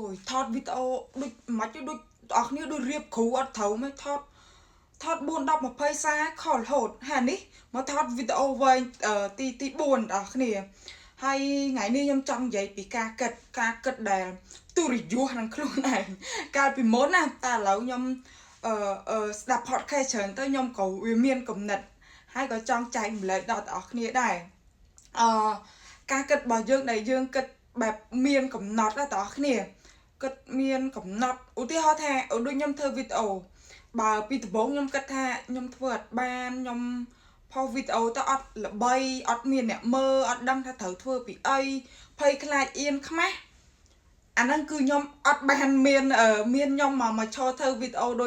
ôi thọt video đôi mắt cho đôi ọc như đôi riệp khú ở thấu mới thọt thọt buồn đọc một phây xa khỏi hột hàn ý mà thọt video về tí buồn đó nè hay ngày nay nhâm trong vậy bị ca cật đè tu rì vua thằngខ្លួនnày ca bị mốt nè ta lâu nhâm đạp hot khai trần tới nhâm cầu uy miên cầm nật hay có trong chạy lấy đọt ở nè đây ca cật bảo dương này dương cậtแบบเมียนกับน็อตแล้วต่อเนี่ยก็เมียนกับน็อตอุทิศแท้เอาด้วยยมเธอวิดีโอบ่าวปีตบงยมกระแทยมเปิดบ้านยมพอวิดีโอตอดละใบอดเมียนเนี่ยเมื่ออดดังถ้าเถอเธอปีไอเพยคลายเอียนขมะอันนั้นคือยมอดบ้านเมียนเมียนยมมาโชว์เธอวิดีโอโด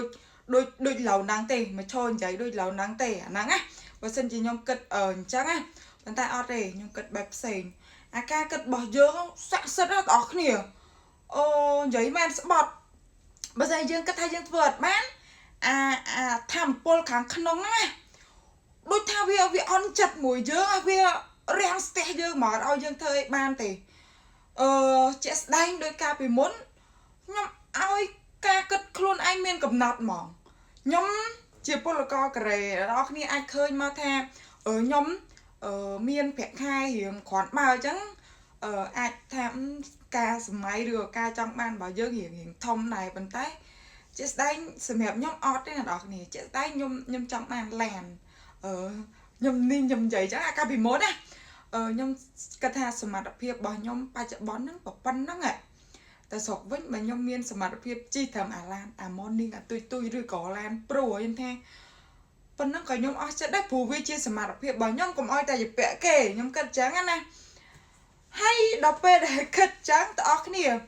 ยเหล่านางเตะมาโชว์ใจโดยเหล่านางเตะนางอ่ะว่าเส้นจียมกึดจังอ่ะมันแต่อดเลยยมกึดแบบเซ็งca cất bỏ dương sắc sất rất ọc nè giấy men sẽ bọt bây giờ dương cất thay dương vượt bán tham pol kháng khăn nóng á đôi thao vi on chặt mùi dương vi rèn ste dương mở ao dương thời ban thì chết đánh đôi ca bị muốn nhưng ai ca cất luôn anh miên cầm nạt mỏng nhóm chỉ pol là co kề đó khi ai khơi mà theo ở nhóm miên phẹt khai hiểm khoản bao chẳng ai tham ca sớm máy được ca trong ban bảo dương hiểm thông này vận tải chết đánh sớm hẹp nhóm ọt đấy là đọc này chết đánh nhom trong ban làn nhom ninh nhom dày chắc là ca bị mốt á nhom ca tha sớm mặt đặc biệt bảo nhom ba chợ bón nó bảo phân nó ngại ta sọc với mà nhom miên sớm mặt đặc biệt chi thầm lan morning tôi rồi có lan pro như thế phần nó có nhóm oi sẽ đáp phù vi chia sẻ mặt đặc biệt bảo nhóm cùng oi tại dịp vẽ kể nhóm cất trắng anh nè hay đọc về để cất trắng tao cái này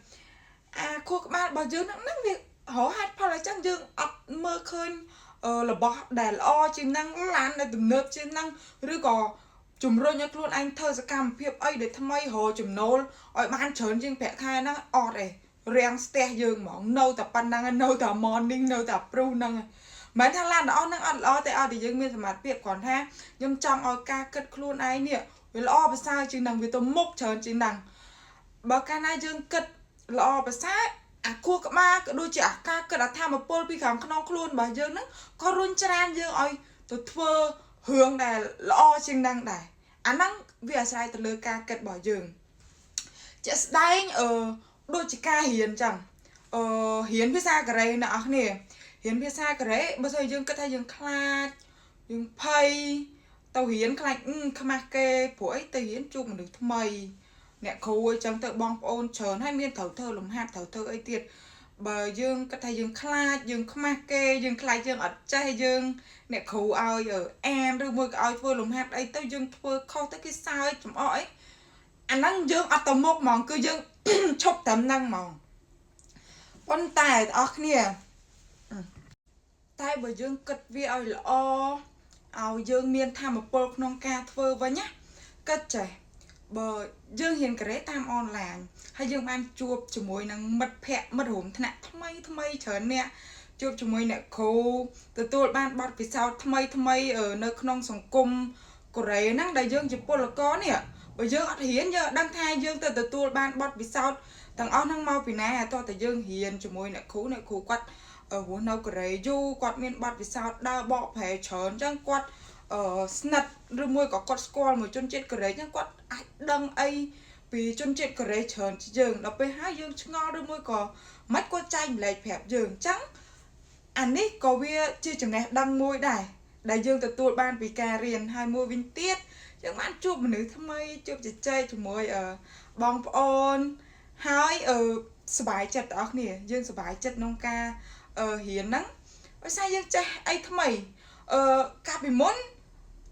cô các bạn bảo dương nó việc hổ hát phải là chắc dương mơ khơi là bỏ đè lo chỉ năng lan là từng nước chỉ năng rồi có chùm rồi nhắc luôn anh thơ sẽ cầm phiệp ấy để tham mây hồ chùm nô oi ban chớn dương vẽ khai nó này rèn ste dương mỏng nâu tập pan năng nâu tập morning nâu tập pro năng mấy thằng lan đó năng ăn lo tại thì dương miên mặt việc còn ha nhưng trong oi ca cất luôn ai nè vì lo bữa sao chừng năng vì tôi mốc chớn chừng năng bao ca nay dương cất lo bữa sao cua các ba đôi chị ca cất đã tham một pol pi khám non luôn bà dương nó có run chan dương oi tôi thưa hướng này lo chừng năng này năng vì sai từ lời ca cất bỏ dương chị đánh đôi chị ca hiền chẳng hiền với xa cái này nè nè hiền biết xa cái đấy bây giờ dương cái thay dương khla dương pay tàu hiền khla khma kê phổi tàu hiền chung được tham mày nè khôi chẳng tự bong ôn chớn hay miên thầu thơ lồng hạt thầu thơ ấy tiệt bờ dương cái thay dương khla dương khma kê dương khla dương ở trai dương nè khôi ao ở em rồi mưa ao phơi lồng hạt ấy tao dương phơi kho tới cái sao ấy chấm ỏi năng dương ở tàu mốc mỏng cứ dương chốc tấm năng mỏng con tài ở kia tay bởi dương cất vi oi là ao dương miên tham một pol non ca thơ với nhá cất trẻ bờ dương hiền cái đấy tam on làng hay dương ban chuột cho môi năng mất pẹ mất hổm thế này tham mây chớn nè chuột cho môi nè khô từ tôi ban bọt vì sao tham mây ở nơi non sòng cung của đấy năng đại dương chỉ pol là có nè bởi dương ở hiến giờ đăng thai dương từ tôi ban bọt vì sao thằng on năng mau vì này to từ dương hiền cho môi nè khô quát ở vùng nào cái du quạt miền bắc vì sao đa bọ phải chớn chẳng quạt snat rồi môi có quạt squall một chân chết cái đấy chẳng quạt ai đăng ấy vì chân chết cái đấy chớn dường nóไปหาdương ngon rồi môi có mắt có chanh lại phẹp dường trắng anh ấy có bia chưa chừng này đăng môi đại dương từ tuổi ban vì cà riền hai môi vinh tiết chẳng bạn chụp một nữ tham mây chụp chật chơi chụp môi ở bong on haiสบายจัดออกเนี่ยdươngสบายจัดน้องกาhiền nắng ở sao dương cha ai thầm mày cà bị muốn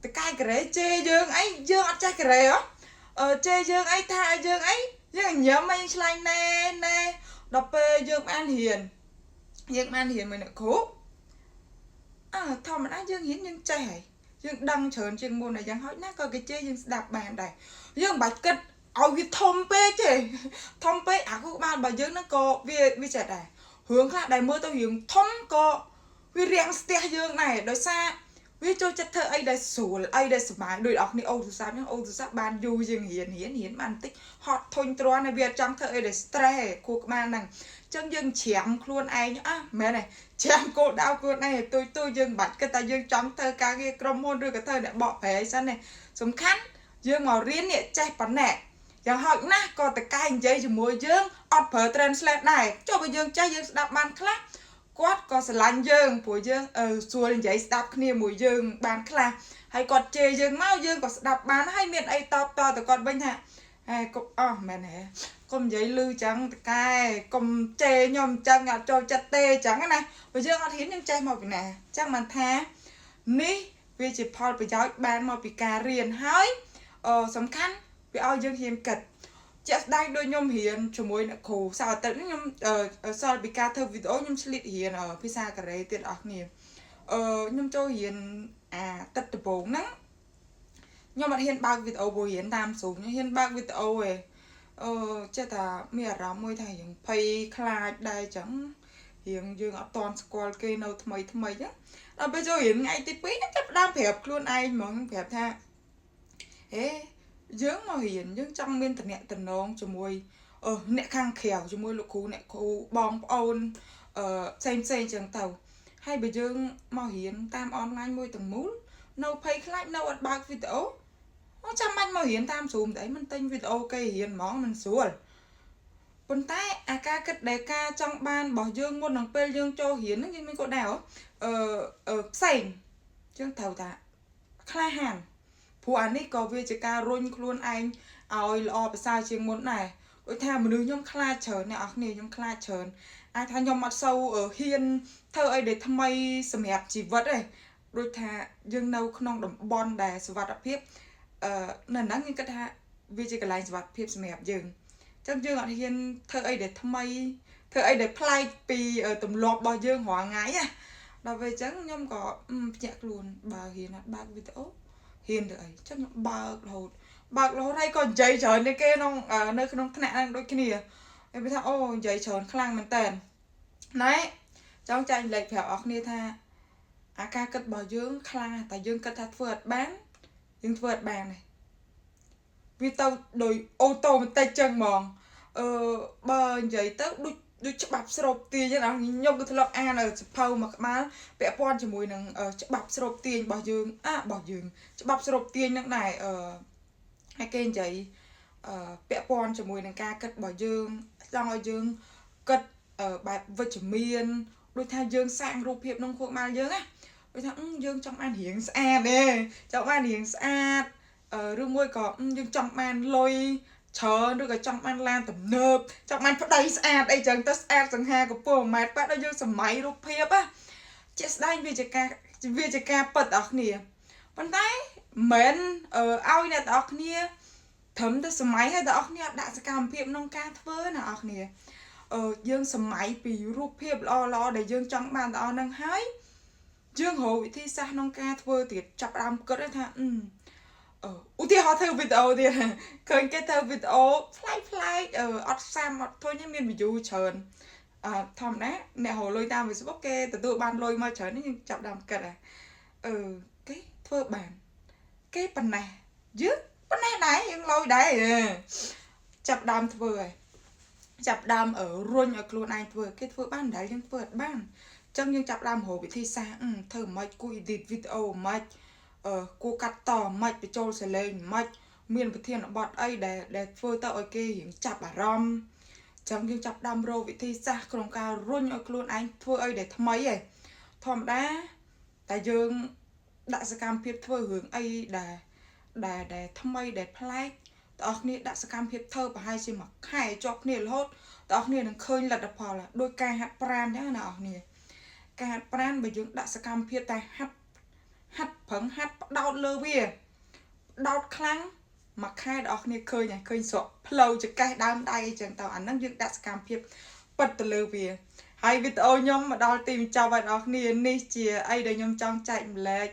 từ cai cái đấy chê dương ấy dương ăn chay cái đấy á chê dương ấy tha dương ấy dương nhớ mày slide nè nè đọc về dương ăn hiền mình lại khổ thò mà ăn dương hiền dương chay dương đăng chớn trên môn này dương hỏi nát coi cái chê dương đạp bàn này dương bạch cất ao cái thông pe chê thông pe các bạn bà dương nó có vi trẻ này hướng khác đại mơ tao hiểm thông có vì riêng ste dương này đối xa វាចូលចិត្តធ្វើអីដែលស្រួលអីដែលសុបាយដូចអស់នេះអូទូរស័ព្ទហ្នឹងអូទូរស័ព្ទបានយូរជាងរៀនបានបន្តិចហត់ធុញទ្រាន់ហើយវាអត់ចង់ធ្វើអីដែល stress គូក្បាលហ្នឹងអញ្ចឹងយើងច្រាំខ្លួនឯងមែនទេច្រាំគោលដៅខ្លួនឯងឲ្យទុយយើងមិនបាច់គិតថាយើងចង់ធ្វើការងារក្រុមហ៊ុនឬក៏ធ្វើអ្នកបកប្រែសិនទេសំខាន់យើងមករៀននេះចេះប៉ុណ្ណេះយ៉ាងហោចណាស់ក៏តកែនិយាយជាមួយយើងអត់ប្រើ translate ដែរចុះបើយើងចេះយើងស្ដាប់បានខ្លះគាត់ក៏ស្រឡាញ់យើងព្រោះយើងស្រួលនិយាយស្ដាប់គ្នាមួយយើងបានខ្លះហើយគាត់ជេរយើងមកយើងក៏ស្ដាប់បានហើយមានអីតបតទៅគាត់វិញថាហេកុំមែនហ៎កុំនិយាយលឺចឹងតកែកុំជេរខ្ញុំចឹងអត់ចូលចិត្តទេចឹងណាបើយើងអត់ហ៊ានយើងចេះមកពីណាចឹងមិនថានេះវាជាផលប្រយោជន៍បានមកពីការរៀនហើយសំខាន់វាឲ្យយើងហ៊ានគិតជាក់ស្ដែងដូចខ្ញុំរៀនជាមួយអ្នកគ្រូសៅរ៍អាទិត្យខ្ញុំសល់ពីការធ្វើវីដេអូខ្ញុំឆ្លៀតរៀនភាសាកូរ៉េទៀតអស់គ្នាខ្ញុំចូលរៀនអាទឹកដំបូងហ្នឹងខ្ញុំអត់ហ៊ានបើកវីដេអូព្រោះរៀនតាម Zoom ខ្ញុំហ៊ានបើកវីដេអូឯងចេះតែមានអារម្មណ៍មួយថារៀងភ័យខ្លាចដែរចឹងរៀងយើងអត់តន់ស្គាល់គេនៅថ្មីចឹងដល់ពេលចូលរៀនថ្ងៃទី2ខ្ញុំចាប់ផ្ដើមប្រាប់ខ្លួនឯងហ្មងប្រាប់ថាហេយើងមករៀនយើងចង់មានតំណែងជាមួយអ្នកខាងក្រៅជាមួយលោកគ្រូអ្នកគ្រូបងប្អូនផ្សេងចឹងទៅហើយបើយើងមករៀនតាមអនឡាញមួយទាំងមូលនៅភ័យខ្លាចនៅអត់បើកវីដេអូចាំបាច់មករៀនតាម Zoom តែមិនទិញវីដេអូគេរៀនហ្មងមិនស្រួលប៉ុន្តែអាការគិតដែលការចង់បានរបស់យើងមុននឹងពេលយើងចូលរៀនហ្នឹងយើងមានគោលដៅផ្សេងយើងត្រូវថាក្លាហានព្រោះអានេះក៏វាជាការរុញខ្លួនឯងឲ្យល្អប្រសើរជាងមុនដែរដូចថាមនុស្សខ្ញុំខ្លាចច្រើនអ្នកនរគ្នាខ្ញុំខ្លាចច្រើនអាចថាខ្ញុំអត់សូវហ៊ានធ្វើអីដែលថ្មីសម្រាប់ជីវិតទេដូចថាយើងនៅក្នុងតំបន់ដែលសុវត្ថិភាពនៅហ្នឹងខ្ញុំគិតថាវាជាកន្លែងសុវត្ថិភាពសម្រាប់យើងអញ្ចឹងយើងអត់ហ៊ានធ្វើអីដែលថ្មីធ្វើអីដែលប្លែកពីទម្លាប់របស់យើងរាល់ថ្ងៃណាដល់ពេលអញ្ចឹងខ្ញុំក៏ភ្ញាក់ខ្លួនបើហ៊ានអត់បើកវីដេអូហ៊ានទៅអីចឹងខ្ញុំបើករហូតហើយក៏និយាយច្រើននេះគេនៅក្នុងថ្នាក់ហ្នឹងដូចគ្នាហើយវាថាអូនិយាយច្រើនខ្លាំងមែនតើណែចង់ចែកលេខប្រាប់អស់គ្នាថាអាការគិតរបស់យើងខ្លាំងតែយើងគិតថាធ្វើអត់បានយើងធ្វើអត់បានទេវាទៅដោយអូតូម៉ាទិកចឹងហ្មងបើនិយាយទៅដូចច្បាប់ស្រូបទាញណាខ្ញុំក៏ធ្លាប់អានសភៅមួយក្បាលពាក់ព័ន្ធជាមួយនឹងច្បាប់ស្រូបទាញរបស់យើងច្បាប់ស្រូបទាញហ្នឹងដែរហើយគេនិយាយពាក់ព័ន្ធជាមួយនឹងការគិតរបស់យើងចង់ឲ្យយើងគិតបែបវិជ្ជមានដូចថាយើងសាងរូបភាពក្នុងខួរក្បាលយើងណាដូចថាយើងចង់បានរៀងស្អាតទេចង់បានរៀងស្អាតឬមួយក៏យើងចង់បានលុយច្រើនឬក៏ចង់បានឡានទំនើបចង់បានប្តីស្អាតអីចឹងទៅស្អាតសង្ហាកម្ពស់1ម៉ែត្រប៉ះដល់យើងសម័យរូបភាពជាក់ស្ដែងវាជាការពិតអស់គ្នាប៉ុន្តែមិនឲ្យអ្នកទាំងអស់គ្នាត្រឹមតែសម័យហើយទាំងអស់គ្នាអត់ដាក់សកម្មភាពក្នុងការធ្វើណាអស់គ្នាយើងសម័យពីរូបភាពល្អដែលយើងចង់បានទាំងអស់ហ្នឹងហើយយើងរកវិធីសាស្ត្រក្នុងការធ្វើទៀតចាប់ផ្ដើមគិតថាឧទាហរណ៍ធ្វើវីដេអូទៀតឃើញគេធ្វើវីដេអូប្លែកអត់សាមអត់ធុញមាន view ច្រើនធម្មតាអ្នករកលុយតាម Facebook គេទទួលបានលុយមកច្រើននេះយើងចាប់ដើមគិតគេធ្វើបានគេប៉ុណ្ណេះយើងប៉ុណ្ណេះដែរយើងលុយដែរចាប់ដើមធ្វើហើយចាប់ដើមរុញឲ្យខ្លួនឯងធ្វើគេធ្វើបានដែរយើងធ្វើអត់បានអញ្ចឹងយើងចាប់ដើមរកវិធីសាស្ត្រធ្វើមិនគួរ edit វីដេអូមិនគួរកាត់តមិនបញ្ចូលសលេងមិនមានប្រធានបទអីដែលធ្វើទៅឲ្យគេរៀងចាប់អារម្មណ៍ចឹងយើងចាប់ដើមរកវិធីសាស្ត្រក្នុងការរុញឲ្យខ្លួនឯងធ្វើអីដែលថ្មីឯងធម្មតាតែយើងដាក់សកម្មភាពធ្វើរឿងអីដែលថ្មីដែលប្លែកតើអស់គ្នាដាក់សកម្មភាពធ្វើប្រហែលជាមួយខែជាប់គ្នារហូតតើអស់គ្នានឹងឃើញលទ្ធផលដោយការហាត់ប្រាណចឹងណាអស់គ្នាការហាត់ប្រាណបើយើងដាក់សកម្មភាពតែហាត់ប្រឹងហាត់បដោតលើវាដោតខ្លាំងមួយខែដល់អស់គ្នាឃើញស្រកផ្លូវចកេះដើមដៃអីចឹងទៅអាហ្នឹងយើងដាក់សកម្មភាពពិតទៅលើវាហើយវីដេអូខ្ញុំមកដល់ទីបញ្ចប់ហើយបងប្អូននេះជាអីដែលខ្ញុំចង់ចែកម្លែក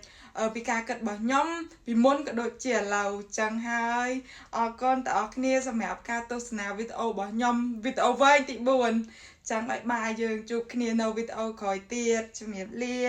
ពីការគិតរបស់ខ្ញុំពីមុនក៏ដូចជាឥឡូវចឹងហើយអរគុណដល់បងប្អូនសម្រាប់ការទស្សនាវីដេអូរបស់ខ្ញុំវីដេអូវែងទី4ចឹងឲ្យបាយយើងជួបគ្នានៅវីដេអូក្រោយទៀតជំរាបលា